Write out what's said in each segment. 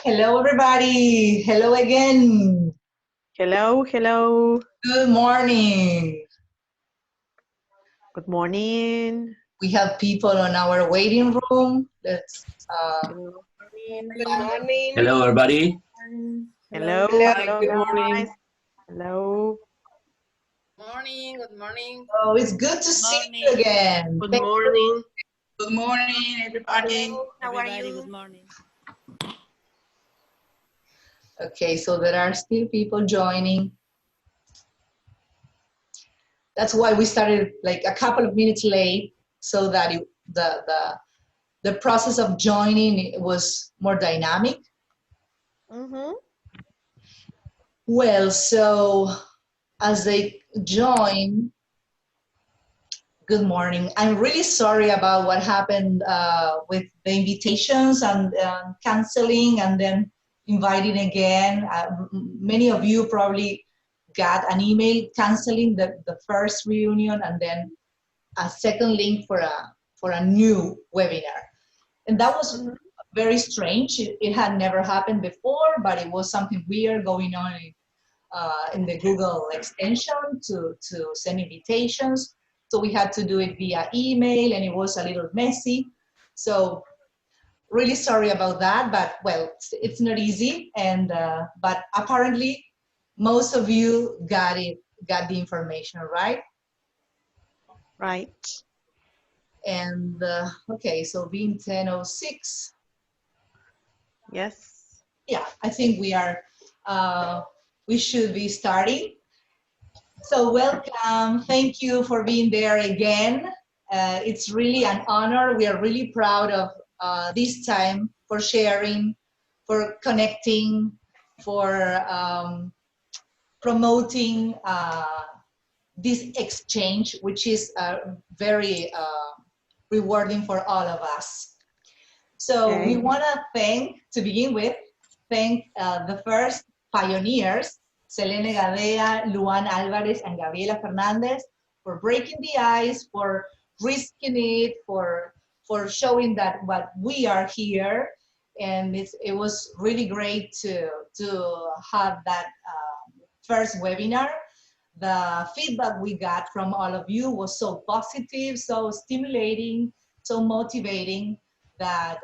Hello, everybody. Hello again. Hello, hello. Good morning. Good morning. We have people on our waiting room. Let's. Good morning. Good morning. Hello, everybody. Hello, Hello. hello, Good guys. morning. Hello. Morning. Good morning. Oh, it's good to see you again. Good morning. Good morning, everybody. Hello, how are you? Good morning. Okay, so there are still people joining. That's why we started like a couple of minutes late, so that the process of joining was more dynamic. Mm-hmm. Well, so as they join, good morning. I'm really sorry about what happened with the invitations and canceling and then inviting again. Many of you probably got an email canceling the first reunion and then a second link for a new webinar. And that was very strange. It had never happened before, but it was something weird going on in the Google extension to send invitations. So we had to do it via email, and it was a little messy. So really sorry about that, but well, it's not easy. And but apparently, most of you got the information, right? Right. And okay, so being 10:06. Yes. Yeah, I think we should be starting. So welcome. Thank you for being there again. It's really an honor. We are really proud of this time for sharing, for connecting, for promoting this exchange, which is very rewarding for all of us. So we want to to begin with, thank the first pioneers, Selene Gadea, Luan Alvarez, and Gabriela Fernandez, for breaking the ice, for risking it, for showing that what we are here. And it was really great to have that first webinar. The feedback we got from all of you was so positive, so stimulating, so motivating that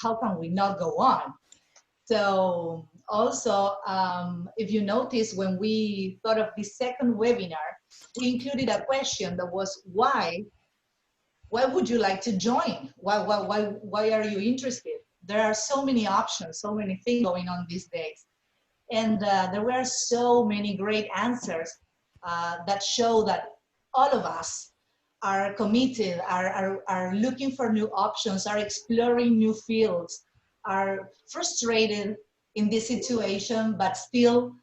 how can we not go on? So also, if you notice, when we thought of the second webinar, we included a question that was, why would you like to join? Why are you interested? There are so many options, so many things going on these days. And there were so many great answers that show that all of us are committed, are looking for new options, are exploring new fields, are frustrated in this situation, but still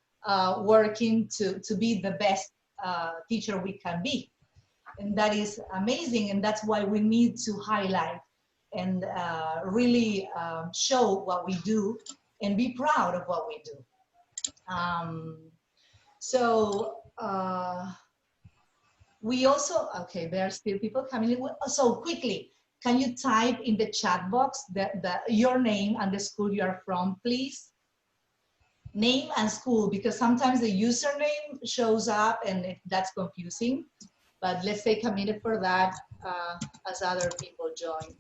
working to be the best teacher we can be. And that is amazing, and that's why we need to highlight and really show what we do and be proud of what we do. We also, okay, there are still people coming in. So quickly, can you type in the chat box your name and the school you are from, please? Name and school, because sometimes the username shows up and that's confusing. But let's take a minute for that as other people join.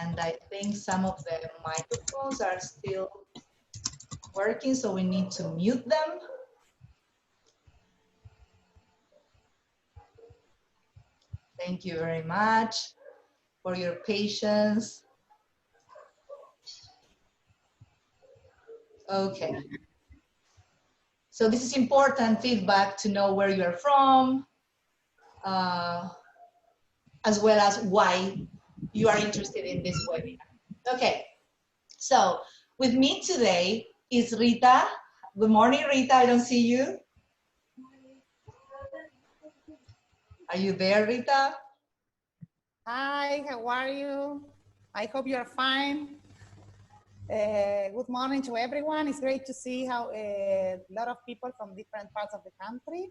And I think some of the microphones are still working, so we need to mute them. Thank you very much for your patience. Okay. So this is important feedback to know where you are from, as well as why you are interested in this webinar. Okay, so with me today is Rita. Good morning, Rita, I don't see you. Are you there, Rita? Hi, how are you? I hope you're fine. Good morning to everyone. It's great to see how a lot of people from different parts of the country.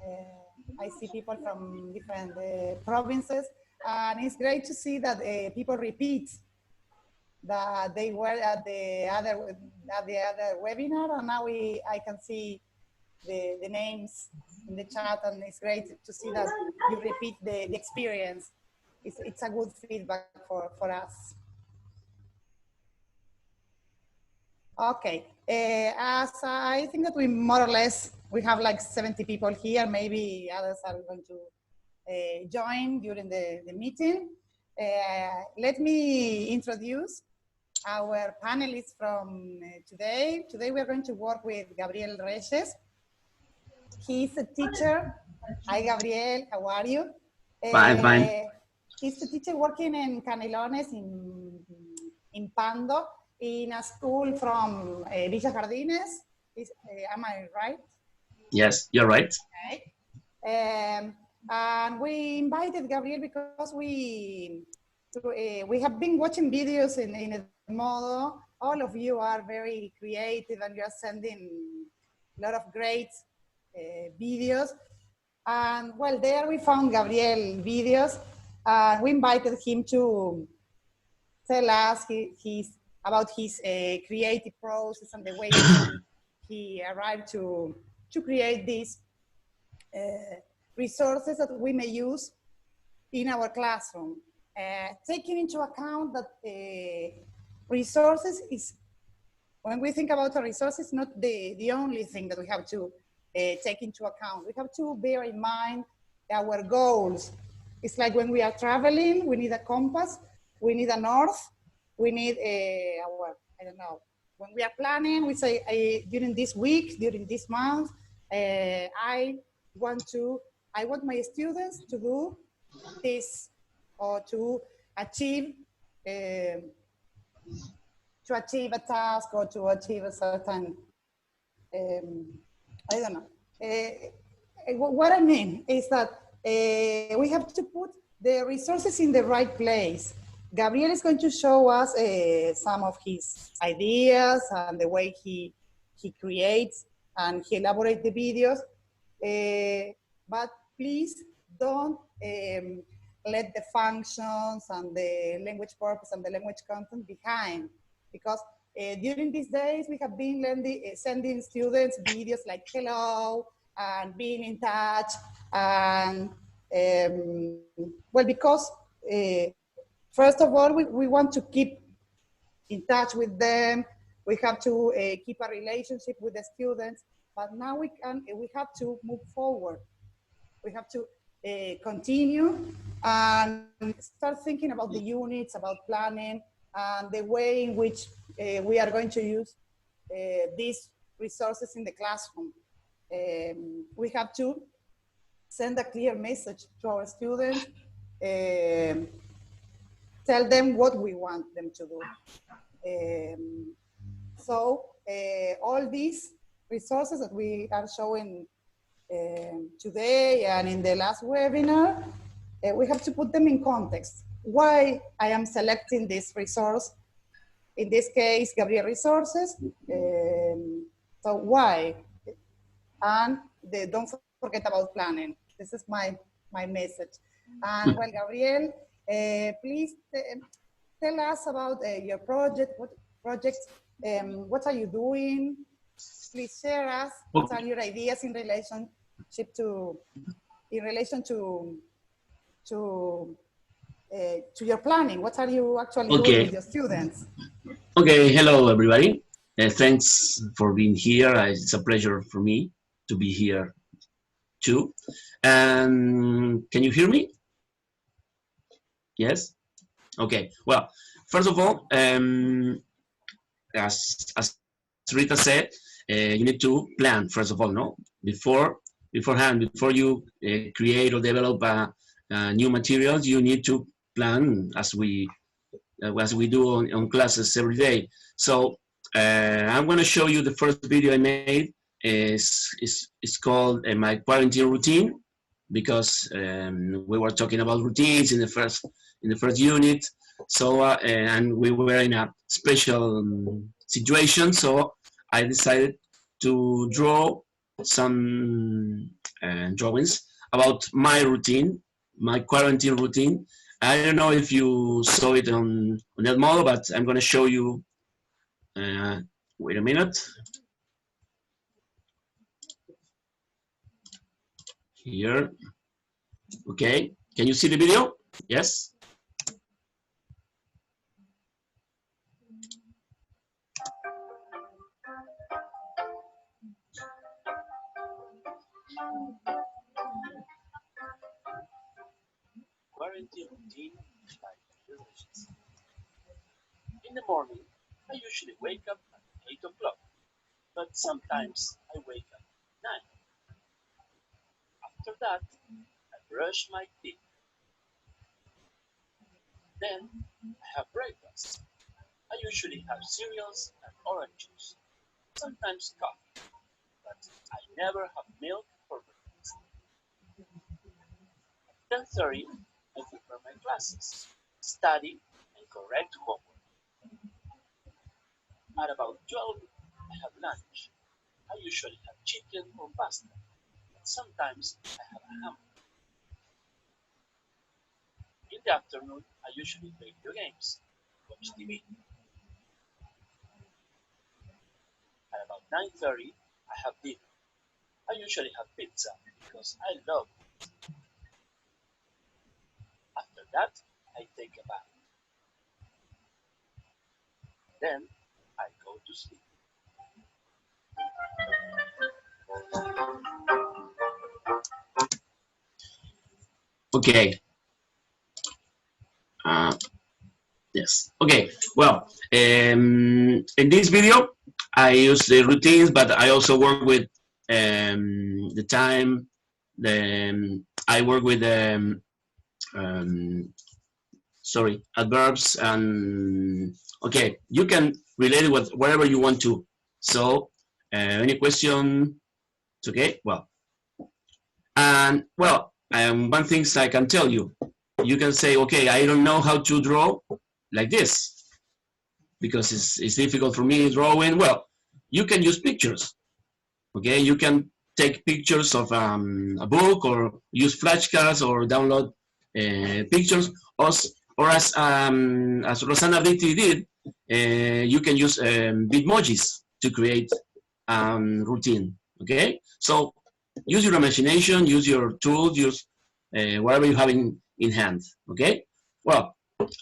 I see people from different provinces, and it's great to see that people repeat that they were at the other webinar, and now I can see the names in the chat, and it's great to see that you repeat the experience. It's a good feedback for us. Okay, as I think that we more or less, we have like 70 people here, maybe others are going to join during the meeting. Let me introduce our panelists from today. Today we are going to work with Gabriel Reyes. He's a teacher. Hi Gabriel, how are you? Fine. He's a teacher working in Canelones in Pando, in a school from Villa Jardines. Am I right? Yes, you're right. Okay. And we invited Gabriel because we have been watching videos in Edmodo. All of you are very creative and you are sending a lot of great videos. And well, there we found Gabriel videos. We invited him to tell us about his creative process and the way he arrived to create these resources that we may use in our classroom. Taking into account that resources is, when we think about a resource, it's not the only thing that we have to take into account. We have to bear in mind our goals. It's like when we are traveling, we need a compass, we need a north, we need I don't know, when we are planning, we say during this week, during this month, I want my students to do this or to achieve a task or to achieve a certain, I don't know. What I mean is that we have to put the resources in the right place. Gabriel is going to show us some of his ideas and the way he creates and he elaborates the videos. But please don't let the functions and the language purpose and the language content behind, because during these days we have been sending students videos like hello and being in touch, and well, because first of all we want to keep in touch with them, we have to keep a relationship with the students, but now we have to move forward. We have to continue and start thinking about the units, about planning, and the way in which we are going to use these resources in the classroom. We have to send a clear message to our students, tell them what we want them to do. So all these resources that we are showing today and in the last webinar, we have to put them in context. Why I am selecting this resource, in this case, Gabriel Resources. So why? And don't forget about planning. This is my message. And well, Gabriel, please tell us about your project. What project? What are you doing? Please share us. What are your ideas in relation to your planning? What are you actually doing with your students? Okay, hello everybody. Thanks for being here. It's a pleasure for me to be here too. Can you hear me? Yes? Okay, well, first of all, as Rita said, you need to plan, first of all, no? Beforehand, before you create or develop new materials, you need to plan as we do on classes every day. So I'm going to show you the first video I made. It's called my quarantine routine, because we were talking about routines in the first unit. So and we were in a special situation, so I decided to draw some drawings about my routine, my quarantine routine. I don't know if you saw it on that model, but I'm going to show you. Wait a minute. Here. Okay. Can you see the video? Yes. Quarantine routine by generations. In the morning, I usually wake up at 8 o'clock, but sometimes I wake up at 9. After that, I brush my teeth. Then I have breakfast. I usually have cereals and orange juice, sometimes coffee, but I never have milk for breakfast. At 10:30, I prepare my classes, study, and correct homework. At about 12, I have lunch. I usually have chicken or pasta, but sometimes I have a ham. In the afternoon, I usually play video games, watch TV. At about 9:30, I have dinner. I usually have pizza because I love it. After that, I take a bath. Then I go to sleep. Okay. Yes. Okay. Well, in this video, I use the routines, but I also work with the time. I work with adverbs, and okay, you can relate it with whatever you want to. So, any question? It's okay. Well, and well, one thing I can tell you, you can say, okay, I don't know how to draw like this because it's difficult for me drawing. Well, you can use pictures. Okay, you can take pictures of a book or use flashcards or download pictures, or as Rosana Britti did, you can use Bitmojis to create routine. Okay, so use your imagination, use your tools, use whatever you have in hand. Okay, well,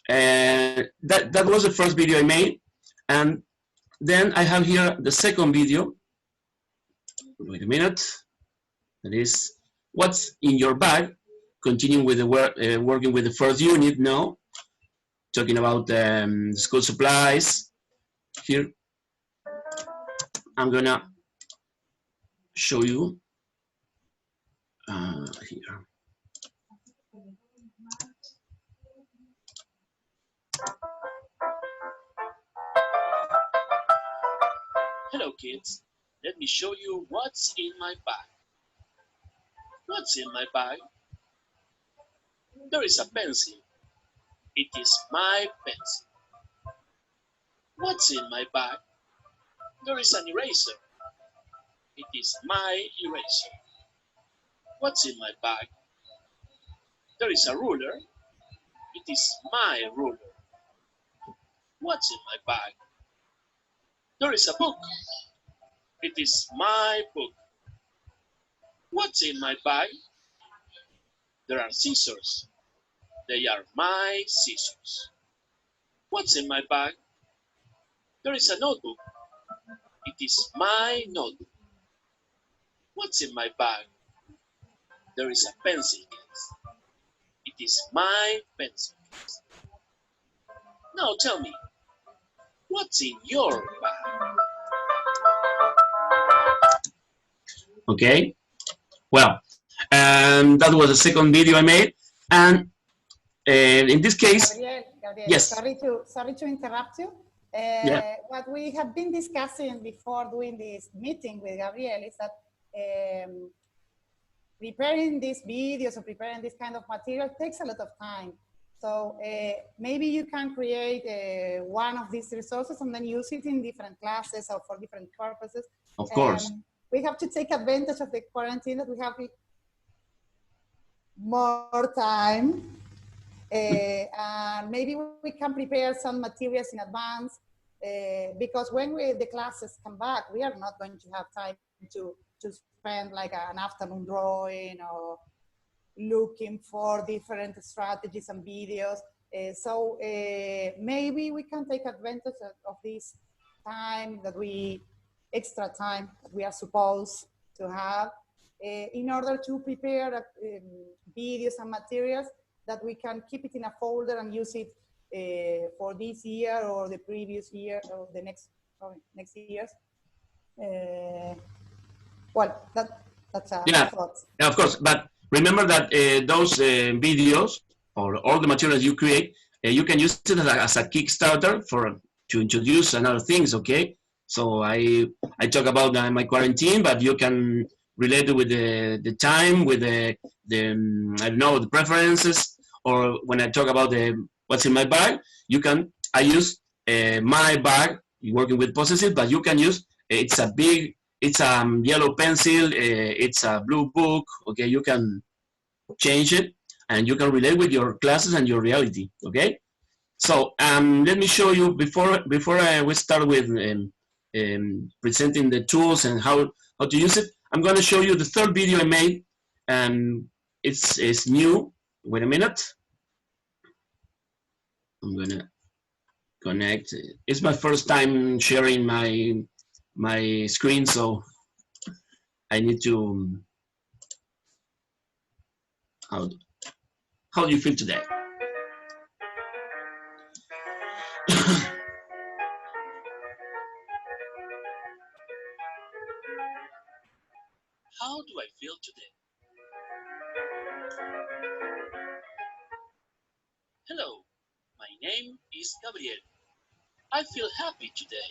that was the first video I made, and then I have here the second video. Wait a minute. That is what's in your bag. Continuing with the working with the first unit now. Talking about school supplies. Here, I'm gonna show you here. Hello kids, let me show you what's in my bag. What's in my bag? There is a pencil. It is my pencil. What's in my bag? There is an eraser. It is my eraser. What's in my bag? There is a ruler. It is my ruler. What's in my bag? There is a book. It is my book. What's in my bag? There are scissors. They are my scissors. What's in my bag? There is a notebook. It is my notebook. What's in my bag? There is a pencil case. It is my pencil case. Now tell me, what's in your bag? Okay, well, that was the second video I made, and in this case, Gabriel, yes. Sorry to interrupt you. Yeah. What we have been discussing before doing this meeting with Gabriel is that preparing these videos or preparing this kind of material takes a lot of time. So maybe you can create one of these resources and then use it in different classes or for different purposes. Of course. We have to take advantage of the quarantine that we have more time. And maybe we can prepare some materials in advance because when the classes come back, we are not going to have time to spend like an afternoon drawing or looking for different strategies and videos. So maybe we can take advantage of this time extra time that we are supposed to have in order to prepare videos and materials that we can keep it in a folder and use it for this year or the previous year or the next years. Well, that's a thought. Yeah, of course. But remember that those videos or all the materials you create, you can use it as a Kickstarter to introduce another things. Okay. So I talk about my quarantine, but you can relate it with the time, with the I don't know, the preferences, or when I talk about what's in my bag, I use my bag working with possessive, but you can use it's a yellow pencil, it's a blue book. Okay, you can change it and you can relate with your classes and your reality. Okay, so let me show you before we start with presenting the tools and how to use it. I'm going to show you the third video I made, and it's new. Wait a minute. I'm going to connect. It's my first time sharing my screen, so I need to. How do you feel today? How do I feel today? Hello, my name is Gabriel. I feel happy today.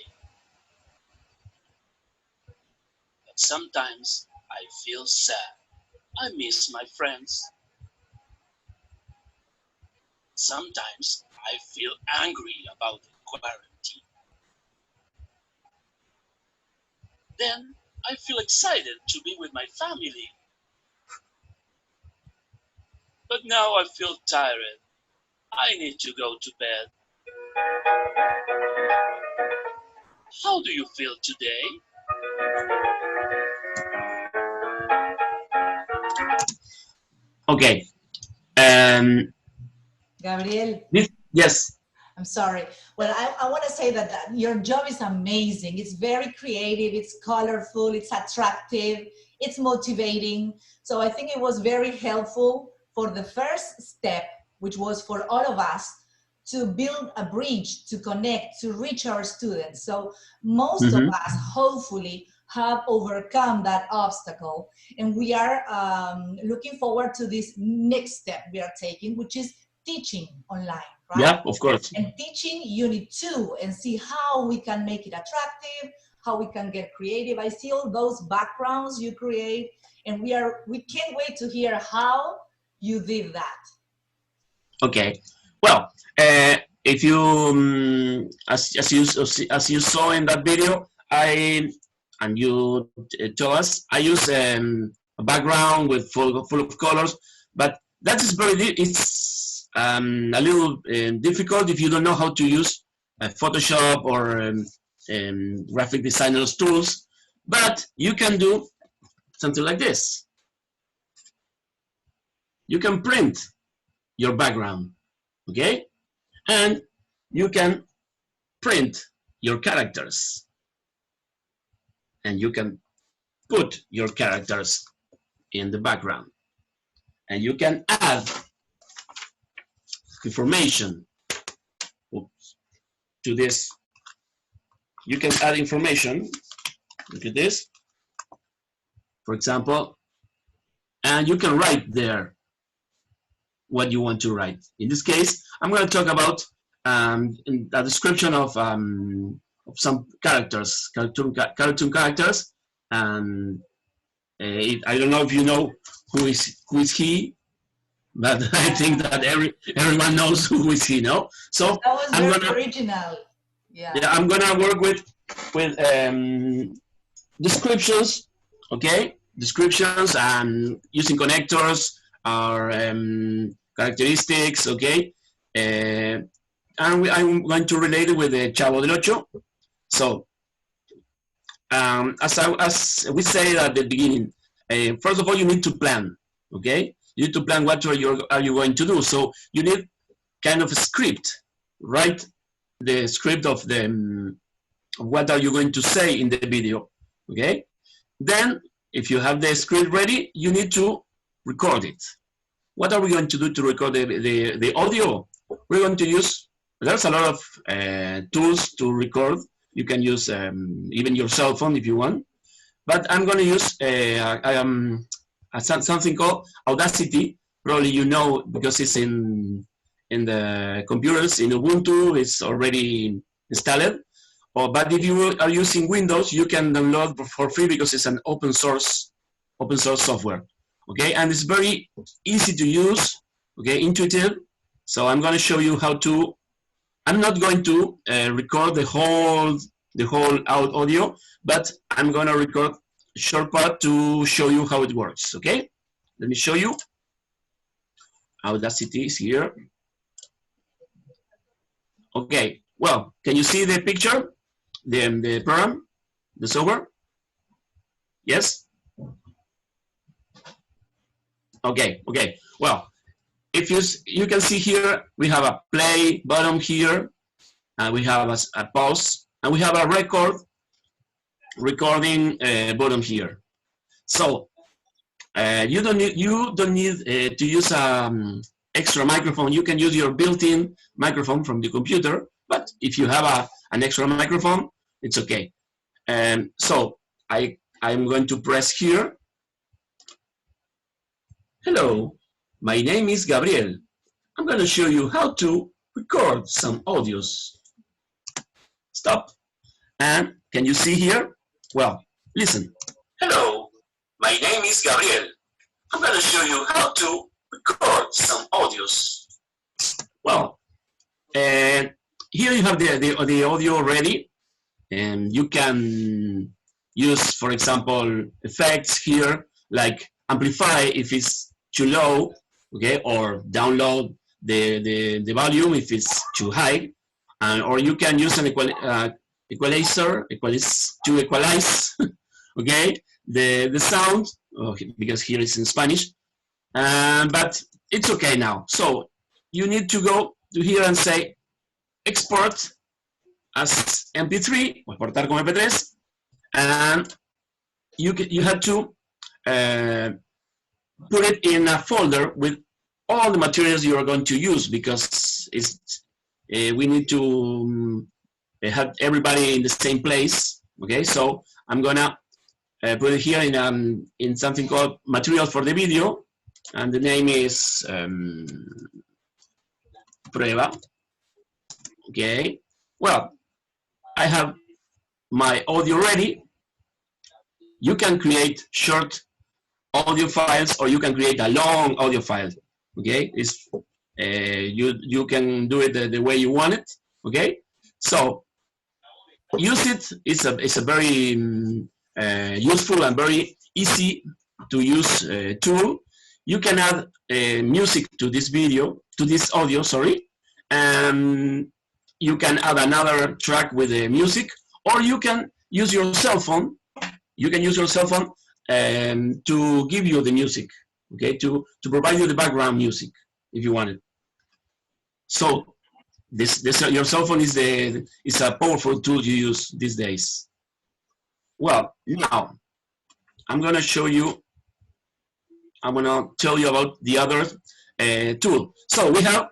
But sometimes I feel sad. I miss my friends. Sometimes I feel angry about the quarantine. Then I feel excited to be with my family. But now I feel tired. I need to go to bed. How do you feel today? Okay. Gabriel. Yes. I'm sorry. Well, I want to say that your job is amazing. It's very creative, it's colorful, it's attractive, it's motivating. So I think it was very helpful for the first step, which was for all of us to build a bridge, to connect, to reach our students. So most of us, hopefully, have overcome that obstacle. And we are looking forward to this next step we are taking, which is teaching online, right? Yeah, of course. And teaching Unit 2 and see how we can make it attractive, how we can get creative. I see all those backgrounds you create, and we can't wait to hear how you did that. Okay. Well, if you, as you saw in that video, and you told us, I use a background with full of colors, but that is it's a little difficult if you don't know how to use Photoshop or graphic designers tools. But you can do something like this. You can print your background, okay? And you can print your characters. And you can put your characters in the background. And you can add information to this. You can add information, look at this, for example, and you can write there what you want to write. In this case, I'm going to talk about a description of some characters, cartoon characters, and I don't know if you know who is he, but I think that everyone knows who is he, no? So that was very original. Yeah, I'm gonna work with descriptions, okay? Descriptions and using connectors characteristics, okay? And I'm going to relate it with the Chavo del Ocho. So, as we said at the beginning, first of all, you need to plan, okay? You need to plan what are you going to do. So you need kind of a script, write the script of the what are you going to say in the video, okay? Then, if you have the script ready, you need to record it. What are we going to do to record the audio? We're going to use, there's a lot of tools to record. You can use even your cell phone if you want. But I'm going to use something called Audacity. Probably you know because it's in the computers, in Ubuntu, it's already installed. But if you are using Windows, you can download for free because it's an open source software. Okay, and it's very easy to use, okay, intuitive. So I'm going to show you how to, I'm not going to record the whole audio, but I'm going to record a short part to show you how it works, okay? Let me show you. Audacity is here. Okay, well, can you see the picture? The program, the software? Yes? Okay. Well, if you can see here, we have a play button here, and we have a pause, and we have a recording button here. So you don't need to use extra microphone. You can use your built-in microphone from the computer, but if you have an extra microphone, it's okay. So I'm going to press here. Hello, my name is Gabriel. I'm going to show you how to record some audios. Stop. And can you see here? Well, listen. Hello, my name is Gabriel. I'm going to show you how to record some audios. Well, here you have the audio ready. And you can use, for example, effects here, like amplify if it's too low, okay, or download the volume if it's too high, or you can use an equalizer to equalize, okay, the sound, because here it's in Spanish, but it's okay now. So you need to go to here and say export as MP3, o exportar como MP3, and you have to put it in a folder with all the materials you are going to use, because we need to have everybody in the same place. Okay, so I'm gonna put it here in something called material for the video, and the name is prueba. Okay, well, I have my audio ready. You can create short audio files, or you can create a long audio file. Okay, you can do it the way you want it. Okay, so use it. It's a very useful and very easy to use tool. You can add music to this video, to this audio, sorry, and you can add another track with the music, or you can use your cell phone. You can use your cell phone to give you the music, okay, to provide you the background music if you want it. So your cell phone is a powerful tool you use these days. Well, now I'm gonna show you. I'm gonna tell you about the other tool. So we have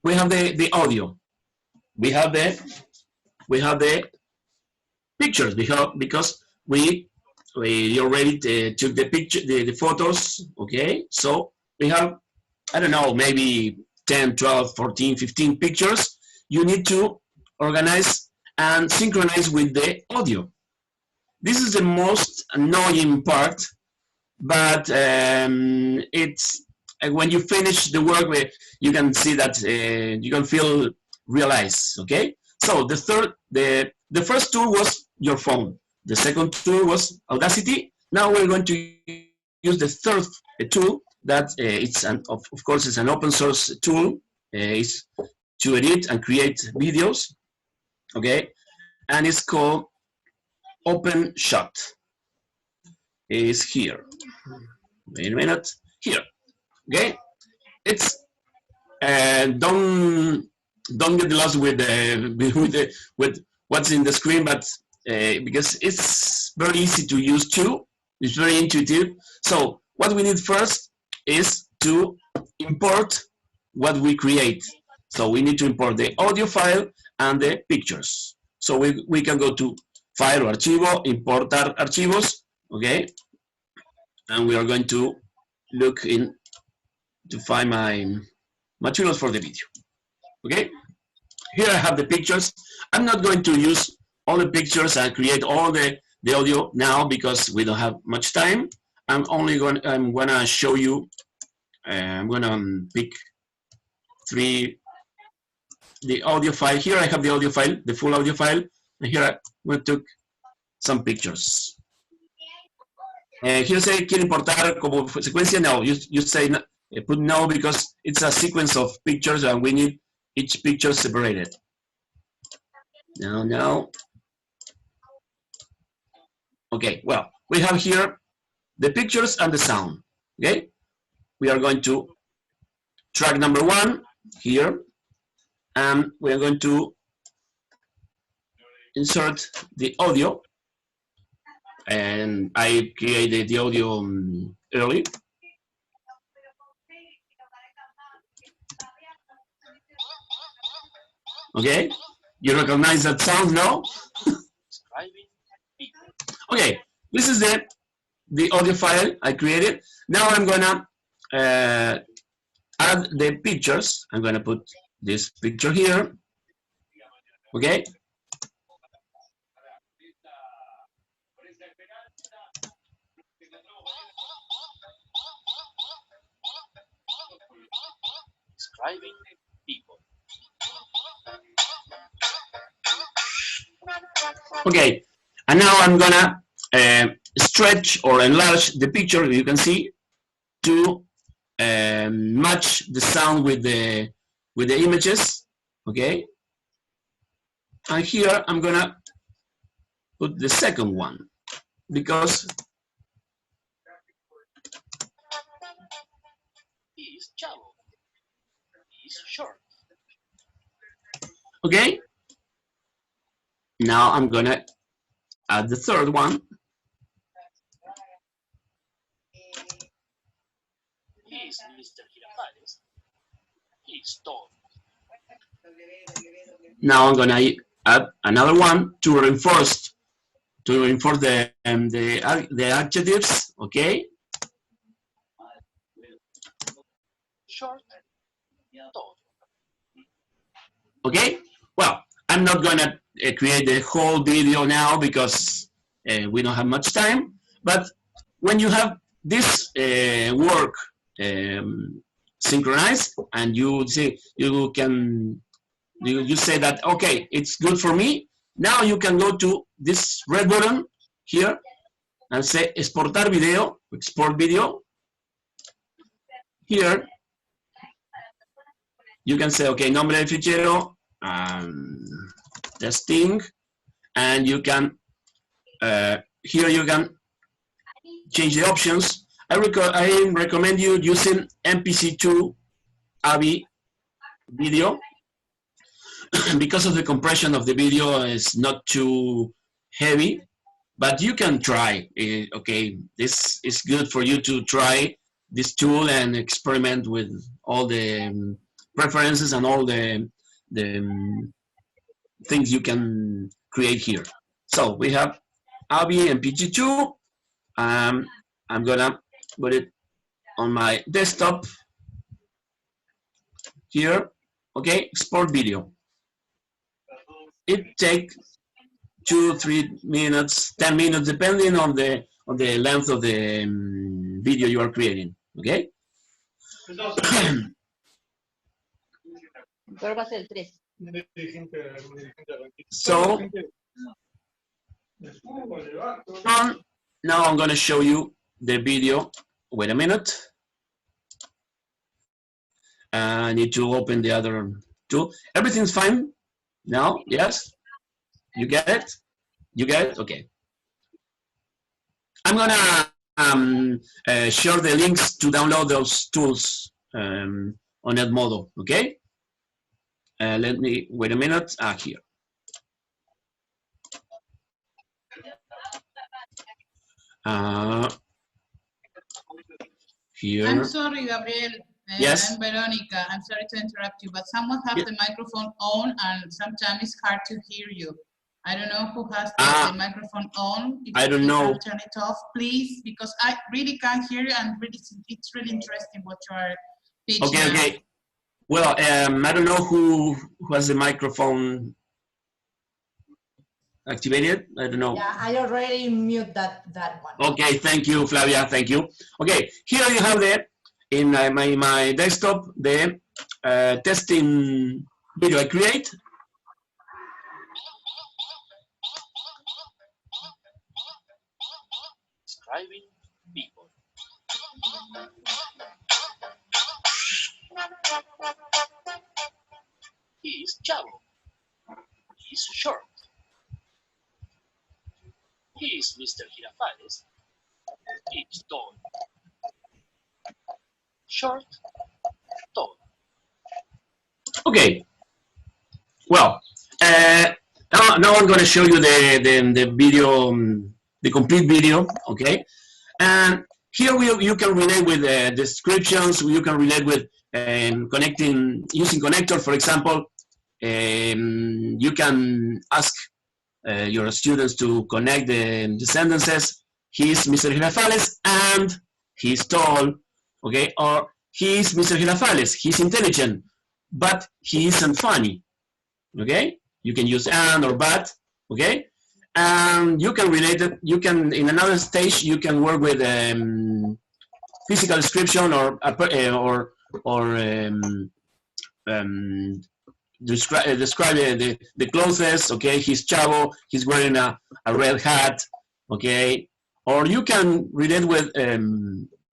the audio. We have the pictures because we already took the picture, the photos. Okay, so we have, I don't know, maybe 10, 12, 14, 15 pictures. You need to organize and synchronize with the audio. This is the most annoying part, but it's when you finish the work, you can see that you can feel realized. Okay, so the first tool was your phone. The second tool was Audacity. Now we're going to use the third tool, that it's of course it's an open source tool. It's to edit and create videos, okay? And it's called OpenShot. Is here. Wait a minute. Here, okay? It's don't get lost with what's in the screen, but because it's very easy to use too. It's very intuitive. So what we need first is to import what we create. So we need to import the audio file and the pictures. So we can go to File or Archivo, Importar Archivos, okay? And we are going to look in to find my materials for the video, okay? Here I have the pictures. I'm not going to use all the pictures and create all the audio now because we don't have much time. I'm gonna show you, I'm gonna pick the audio file. Here I have the audio file, the full audio file, and here we took some pictures. Here say quiero importar como secuencia. No, you say put no because it's a sequence of pictures and we need each picture separated. No. Okay, well, we have here the pictures and the sound, okay? We are going to track number 1 here, and we are going to insert the audio, and I created the audio early. Okay, you recognize that sound, no? Okay, this is the audio file I created. Now I'm gonna add the pictures. I'm gonna put this picture here. Okay. Describing people. Okay, and now I'm gonna stretch or enlarge the picture, you can see, to match the sound with the images, okay? And here I'm gonna put the second one because he's shallow, he's short. Okay? Now I'm gonna add the third one. He's Mr. Girafales. He's tall. Now I'm gonna add another one to reinforce the adjectives. Okay. Short. Tall. Okay. Well, I'm not gonna create the whole video now because we don't have much time. But when you have this work synchronized and you say you say that okay, it's good for me. Now you can go to this red button here and say exportar video, export video. Here you can say okay, nombre del fichero, testing, and you can here you can change the options. I recommend you using MPC2 AVI video because of the compression of the video is not too heavy, but you can try. Okay, this is good for you to try this tool and experiment with all the preferences and all the things you can create here. So we have AVI MPG2. I'm gonna put it on my desktop here. Okay, export video. It takes 2-3 minutes, 10 minutes, depending on the length of the video you are creating. Okay. So now I'm going to show you the video. Wait a minute. I need to open the other two. Everything's fine now? Yes? You get it? You get it? Okay. I'm gonna share the links to download those tools on Edmodo, okay? Let me, wait a minute, here. Here. I'm sorry, Gabriel. Yes. I'm Veronica. I'm sorry to interrupt you, but someone has the microphone on and sometimes it's hard to hear you. I don't know who has the microphone on. If I don't you know. can turn it off, please, because I really can't hear you and really, it's really interesting what you are teaching. Okay, okay. Well, I don't know who has the microphone activated. I don't know. Yeah, I already mute that one. Okay, thank you, Flavia. Thank you. Okay, here you have the in my desktop the testing video I create. Describing people. He's Chavo. He's short. He's Mr. Girafales. He's tall. Short, tall. Okay. Well, now I'm going to show you the video, the complete video. Okay, and here you can relate with descriptions. You can relate with connecting using connector, for example. You can ask your students to connect the sentences. He's Mr. Girafales and he's tall, okay? Or he's Mr. Girafales, he's intelligent, but he isn't funny, okay? You can use and or but, okay? And you can relate it, you can, in another stage, you can work with physical description or describe the clothes, okay? He's Chavo, he's wearing a red hat, okay? Or you can relate with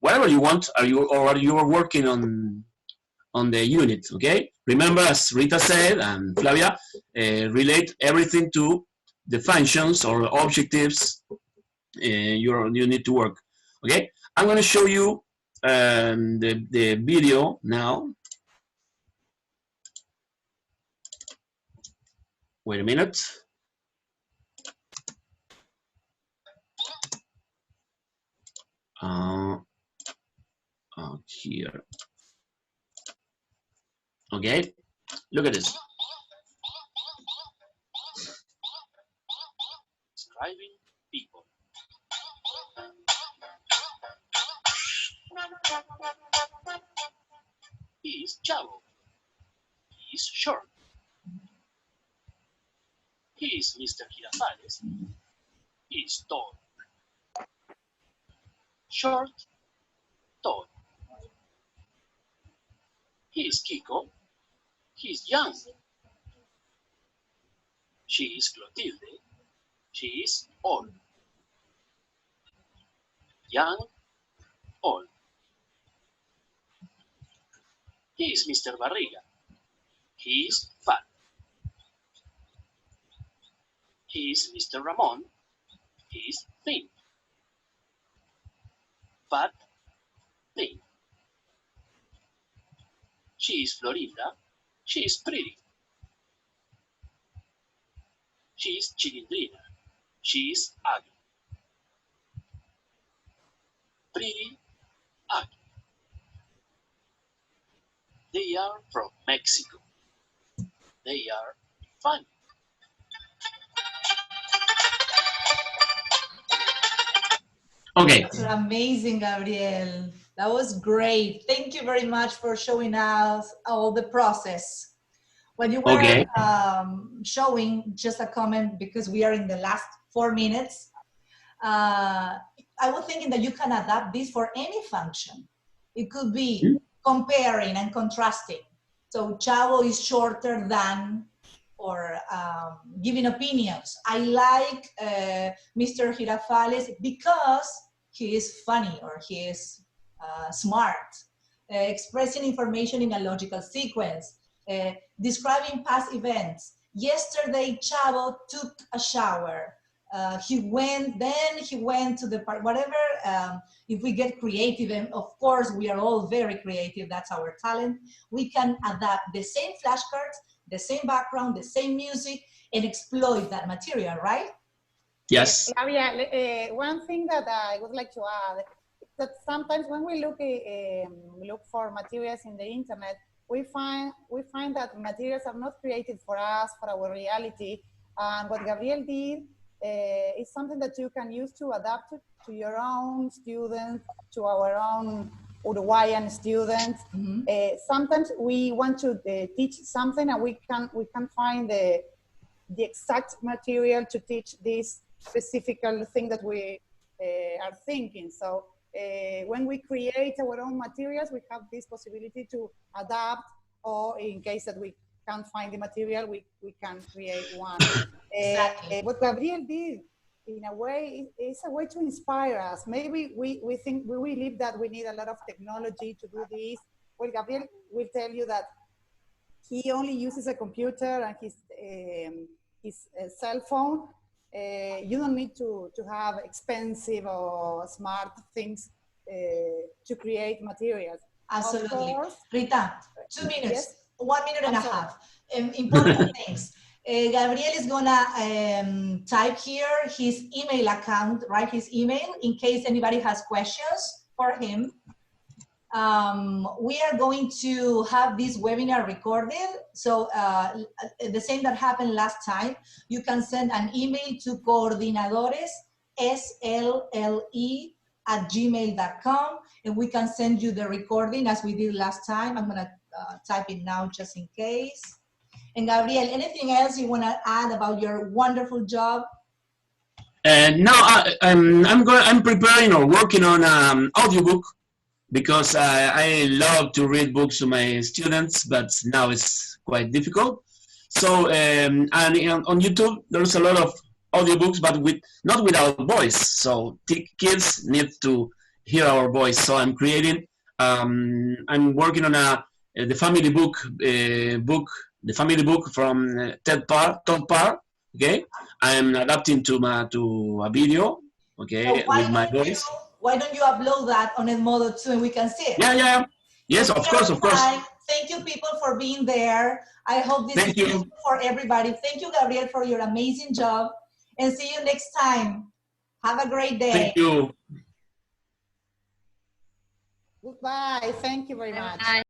whatever you want, or you are working on the unit, okay? Remember, as Rita said and Flavia, relate everything to the functions or objectives you need to work, okay? I'm going to show you the video now. Wait a minute. Here. Okay, look at this. Describing people. He's Chavo. He's short. He's Mr. Girafales. He's tall. Short, tall. He's Kiko. He's young. She's Clotilde. She's old. Young, old. He's Mr. Barriga. He's fat. He's Mr. Ramon. He's thin. Fat, thin. She's Florinda. She's pretty. She's Chilindrina. She's ugly. Pretty, ugly. They are from Mexico. They are funny. Okay. That's amazing, Gabriel. That was great. Thank you very much for showing us all the process. When you were showing, just a comment, because we are in the last 4 minutes, I was thinking that you can adapt this for any function. It could be comparing and contrasting. So Chavo is shorter than, or giving opinions. I like Mr. Girafales because he is funny or he is smart. expressing information in a logical sequence, describing past events. Yesterday, Chavo took a shower. He went to the park, whatever. If we get creative, and of course we are all very creative, that's our talent, we can adapt the same flashcards, the same background, the same music, and exploit that material, right? Yes. Gabriel, one thing that I would like to add is that sometimes when we look for materials in the internet, we find that materials are not created for us, for our reality. And what Gabriel did is something that you can use to adapt it to your own students, to our own Uruguayan students. Mm-hmm. Sometimes we want to teach something, and we can find the exact material to teach this specific thing that we are thinking. So when we create our own materials, we have this possibility to adapt, or in case that we can't find the material, we can create one. Exactly. What Gabriel did, in a way, is a way to inspire us. Maybe we think, we believe that we need a lot of technology to do this. Well, Gabriel will tell you that he only uses a computer and his cell phone. You don't need to have expensive or smart things to create materials. Absolutely. Rita, 2 minutes, yes? 1 minute and a half. Important things. Gabriel is gonna type here his email account, right? His email, in case anybody has questions for him. We are going to have this webinar recorded. So the same that happened last time, you can send an email to coordinadores, SLLE@gmail.com, and we can send you the recording as we did last time. I'm gonna type it now just in case. And Gabriel, anything else you wanna add about your wonderful job? No, I'm preparing or working on audiobook, because I love to read books to my students, but now it's quite difficult. So, and on YouTube, there's a lot of audiobooks, but not with our voice. So kids need to hear our voice. So I'm creating, I'm working on the family book, the family book from Todd Parr. Okay, I'm adapting to a video. Okay, so with my voice. Why don't you upload that on Edmodo too, and we can see it? Yeah. Yes, of course. Thank you, people, for being there. I hope this is useful for everybody. Thank you, Gabriel, for your amazing job. And see you next time. Have a great day. Thank you. Goodbye. Thank you very much. Bye.